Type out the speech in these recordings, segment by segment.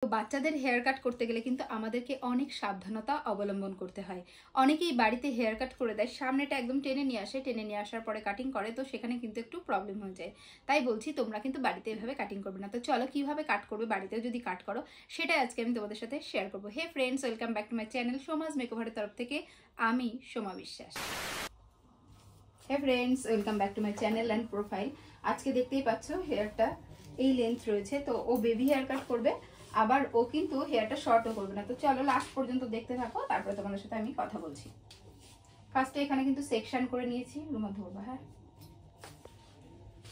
তো বাচ্চাদের hair cut করতে গেলে কিন্তু আমাদেরকে অনেক সাবধানতা অবলম্বন করতে হয়। অনেকেই বাড়িতে হেয়ার কাট করে দেয়, সামনেটা একদম টেনে নিয়ে আসে, টেনে নিয়ে আসার পরে কাটিং করে, তো সেখানে কিন্তু একটু প্রবলেম হয়ে যায়। তাই বলছি তোমরা কিন্তু বাড়িতে এভাবে কাটিং করবে না। তো চলো কিভাবে কাট করবে বাড়িতেও যদি কাট করো, সেটাই আজকে আমি তোমাদের সাথে শেয়ার করবো। Hey friends, welcome back to my channel সোমাজ মেকওভারের তরফ থেকে আমি Soma Biswas. Hey friends, welcome back to my channel and profile. আজকে দেখতেই পাচ্ছ হেয়ারটা এই লেন্থ রয়েছে, তো ও বেবি হেয়ার কাট করবে, আবার ও কিন্তু হেয়ারটা শর্টও করবে না। তো চলো লাস্ট পর্যন্ত দেখতে থাকো, তারপরে তোমাদের সাথে আমি কথা বলছি। ফার্স্টে এখানে কিন্তু সেকশন করে নিয়েছি, রুমা ধরবা, হ্যাঁ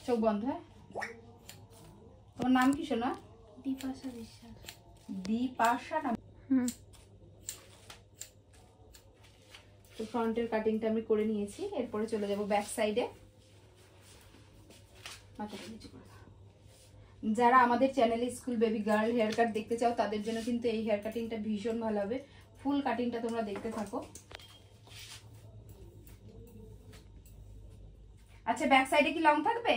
চোখ বন্ধ। হ্যাঁ, তোমার নাম কি শোনা? দীপাশা বিশ্বাস। দীপাশা নাম। তো ফ্রন্টের কাটিংটা আমি করে নিয়েছি, এরপরে চলে যাব ব্যাক সাইডে। মাথাটা নিচু করে দাও। যারা আমাদের চ্যানেলে school baby girl hair cut দেখতে চাও তাদের জন্য কিন্তু এই হেয়ার কাটিংটা ভীষণ ভালো হবে। ফুল কাটিংটা তোমরা দেখতে থাকো। আচ্ছা, ব্যাক সাইডে কি লং থাকবে?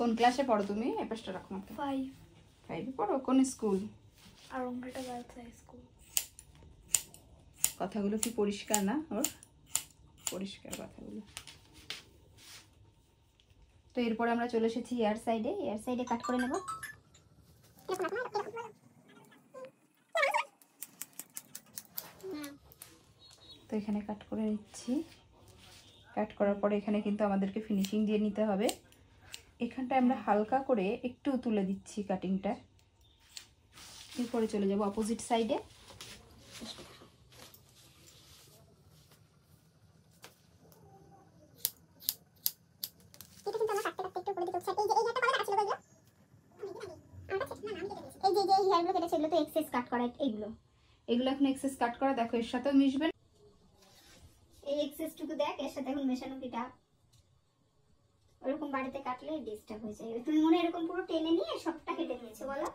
কোন ক্লাসে পড়ো তুমি? এই পাশটা রাখো মাথা। 5 পড়ো? কোন school? Aranghata girls high school. কথাগুলো কি পরিষ্কার না? ওর পরিষ্কার কথাগুলো। তো এরপরে আমরা চলে এসেছি এয়ার সাইডে। এয়ার সাইডে কাট করে নেব। তো এখানে কাট করে নিচ্ছি। কাট করার পরে এখানে কিন্তু আমাদেরকে ফিনিশিং দিয়ে নিতে হবে। এখানটা আমরা হালকা করে একটু তুলে দিচ্ছি কাটিংটা। এরপরে চলে যাব অপোজিট সাইডে। এগুলো এখন এক্সেস কাট করা, দেখো এর সাথেও মিশবে। এই এক্সেসটুকু দেখ, এর সাথে এখন মেশানো কিটা ওরকম বাড়িতে কাটলে ডিস্টার্ব হয়ে যায়। তুমি মনে এরকম পুরো টেনে নিয়ে সবটা কেটে নিয়েছো, বলো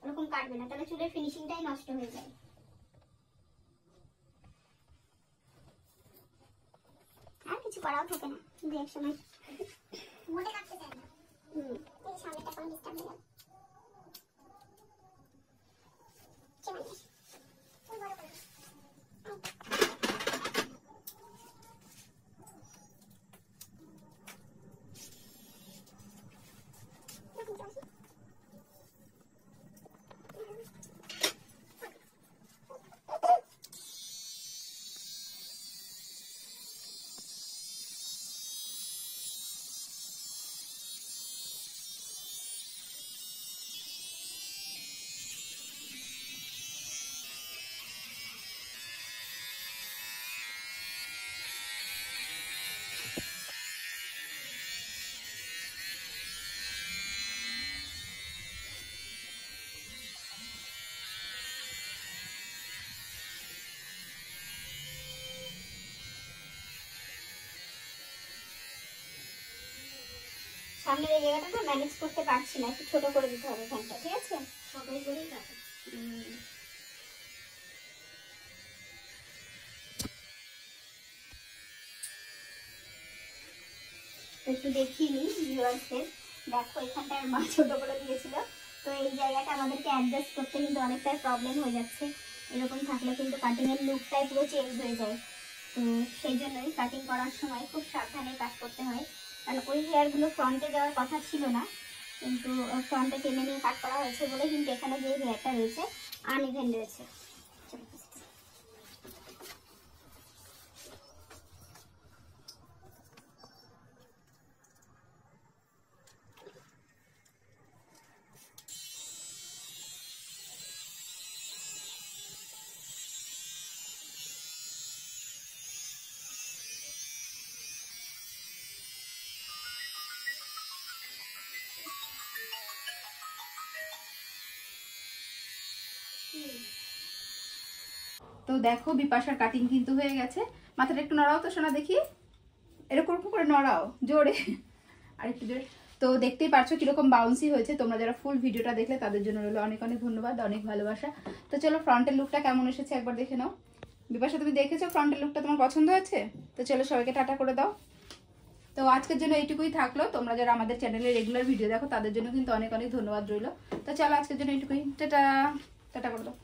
ওরকম কাটবে না, তাহলে চুলের ফিনিশিংটাই নষ্ট হয়ে যায়। আর কিছু করাও থাকে না, কিন্তু এক সময় মোটে কাটতে চায় না। এই সামনেটা কোনো ডিস্টার্ব নেই। সামনের এই জায়গাটা না ম্যানেজ করতে পারছি না, একটু ছোট করে দিতে হবে ফ্যানটা, ঠিক আছে? ছোটই করেই কাটো। একটু দেখিয়ে নিই ভিউয়ার্সদের। দেখো এখানটায় মা ছোট করে দিয়েছিল, তো এই জায়গাটা আমাদেরকে অ্যাডজাস্ট করতে কিন্তু অনেকটাই প্রবলেম হয়ে যাচ্ছে। এরকম থাকলে কিন্তু কাটিং এর লুকটাই পুরো চেঞ্জ হয়ে যায়। তো সেই জন্যই কাটিং করার সময় খুব সাবধানে কাজ করতে হয়। কারণ ওই হেয়ারগুলো ফ্রন্টে যাওয়ার কথা ছিল না, কিন্তু ফ্রন্টে টেনে নিয়ে কাট করা হয়েছে বলে কিন্তু এখানে যে হেয়ারটা রয়েছে আনইভেন রয়েছে। তো দেখো বিপাশার কাটিং কিন্তু হয়ে গেছে। মাথাটা একটু নড়াও তো সোনা, দেখি এরকম করে নড়াও জোরে, আর একটু জোরে। তো দেখতেই পারছো কিরকম বাউন্সি হয়েছে। তোমরা যারা ফুল ভিডিওটা দেখলে তাদের জন্য রইলো অনেক অনেক ধন্যবাদ, অনেক ভালোবাসা। তো চলো ফ্রন্টের লুকটা কেমন এসেছে একবার দেখে নাও। বিপাশা তুমি দেখেছো ফ্রন্টের লুকটা, তোমার পছন্দ হয়েছে? তো চলো সবাইকে টাটা করে দাও। তো আজকের জন্য এইটুকুই থাকলো। তোমরা যারা আমাদের চ্যানেলে রেগুলার ভিডিও দেখো তাদের জন্য কিন্তু অনেক অনেক ধন্যবাদ রইলো। তো চলো আজকের জন্য এইটুকুই, টাটা টাটা করে দাও।